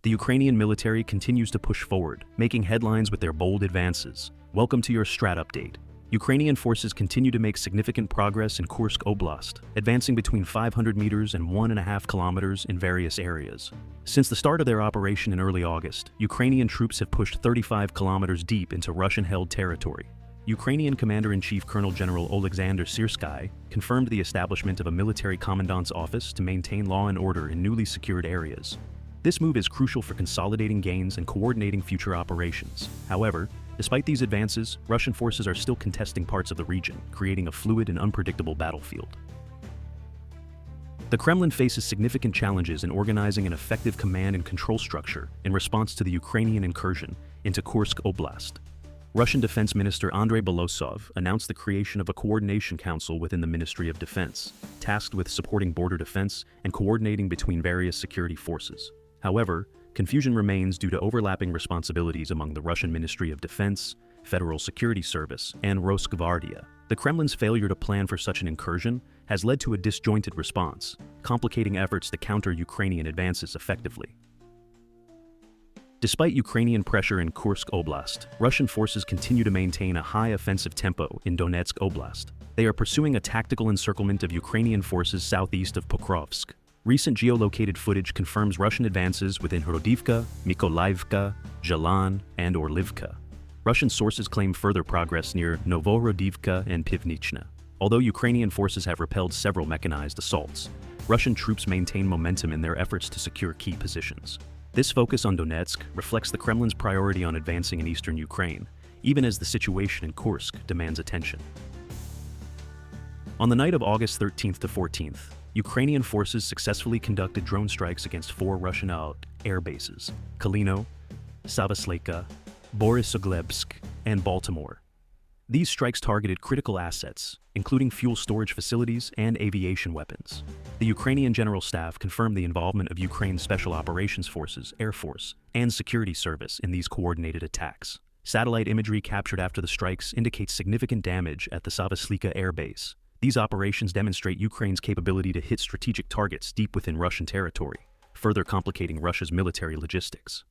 The Ukrainian military continues to push forward, making headlines with their bold advances. Welcome to your Strat Update. Ukrainian forces continue to make significant progress in Kursk Oblast, advancing between 500 meters and 1.5 kilometers in various areas. Since the start of their operation in early August, Ukrainian troops have pushed 35 kilometers deep into Russian-held territory. Ukrainian Commander-in-Chief Colonel General Oleksandr Syrsky confirmed the establishment of a military commandant's office to maintain law and order in newly secured areas. This move is crucial for consolidating gains and coordinating future operations. However, despite these advances, Russian forces are still contesting parts of the region, creating a fluid and unpredictable battlefield. The Kremlin faces significant challenges in organizing an effective command and control structure in response to the Ukrainian incursion into Kursk Oblast. Russian Defense Minister Andrei Belosov announced the creation of a coordination council within the Ministry of Defense, tasked with supporting border defense and coordinating between various security forces. However, confusion remains due to overlapping responsibilities among the Russian Ministry of Defense, Federal Security Service, and Rosgvardia. The Kremlin's failure to plan for such an incursion has led to a disjointed response, complicating efforts to counter Ukrainian advances effectively. Despite Ukrainian pressure in Kursk Oblast, Russian forces continue to maintain a high offensive tempo in Donetsk Oblast. They are pursuing a tactical encirclement of Ukrainian forces southeast of Pokrovsk. Recent geolocated footage confirms Russian advances within Hrodivka, Mykolaivka, Zhelan, and Orlivka. Russian sources claim further progress near Hrodivka and Pivnichna. Although Ukrainian forces have repelled several mechanized assaults, Russian troops maintain momentum in their efforts to secure key positions. This focus on Donetsk reflects the Kremlin's priority on advancing in eastern Ukraine, even as the situation in Kursk demands attention. On the night of August 13th to 14th, Ukrainian forces successfully conducted drone strikes against 4 Russian air bases: Kalino, Savasleika, Borysoglebsk, and Baltimore. These strikes targeted critical assets, including fuel storage facilities and aviation weapons. The Ukrainian General Staff confirmed the involvement of Ukraine's Special Operations Forces, Air Force, and Security Service in these coordinated attacks. Satellite imagery captured after the strikes indicates significant damage at the Savasleika air base. These operations demonstrate Ukraine's capability to hit strategic targets deep within Russian territory, further complicating Russia's military logistics.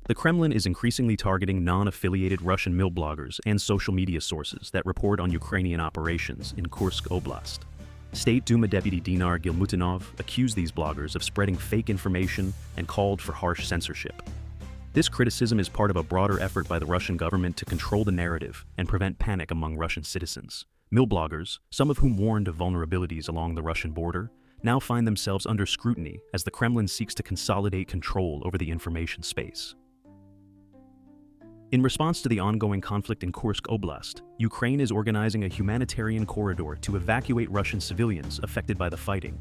The Kremlin is increasingly targeting non-affiliated Russian mill bloggers and social media sources that report on Ukrainian operations in Kursk Oblast. State Duma Deputy Dinar Gilmutinov accused these bloggers of spreading fake information and called for harsh censorship. This criticism is part of a broader effort by the Russian government to control the narrative and prevent panic among Russian citizens. Mill bloggers, some of whom warned of vulnerabilities along the Russian border, now find themselves under scrutiny as the Kremlin seeks to consolidate control over the information space. In response to the ongoing conflict in Kursk Oblast, Ukraine is organizing a humanitarian corridor to evacuate Russian civilians affected by the fighting.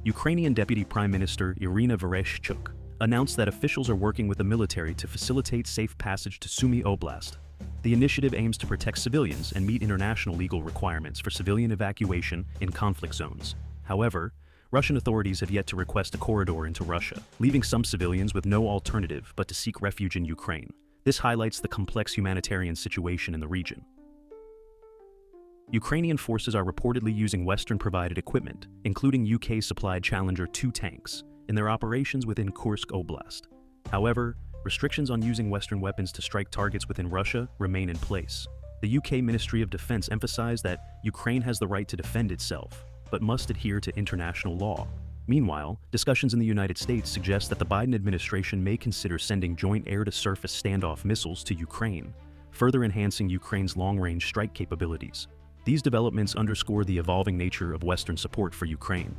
Ukrainian Deputy Prime Minister Irina Vereshchuk announced that officials are working with the military to facilitate safe passage to Sumy Oblast. The initiative aims to protect civilians and meet international legal requirements for civilian evacuation in conflict zones. However, Russian authorities have yet to request a corridor into Russia, leaving some civilians with no alternative but to seek refuge in Ukraine. This highlights the complex humanitarian situation in the region. Ukrainian forces are reportedly using Western-provided equipment, including UK-supplied Challenger 2 tanks, in their operations within Kursk Oblast. However, restrictions on using Western weapons to strike targets within Russia remain in place. The UK Ministry of Defense emphasized that Ukraine has the right to defend itself, but must adhere to international law. Meanwhile, discussions in the United States suggest that the Biden administration may consider sending joint air-to-surface standoff missiles to Ukraine, further enhancing Ukraine's long-range strike capabilities. These developments underscore the evolving nature of Western support for Ukraine.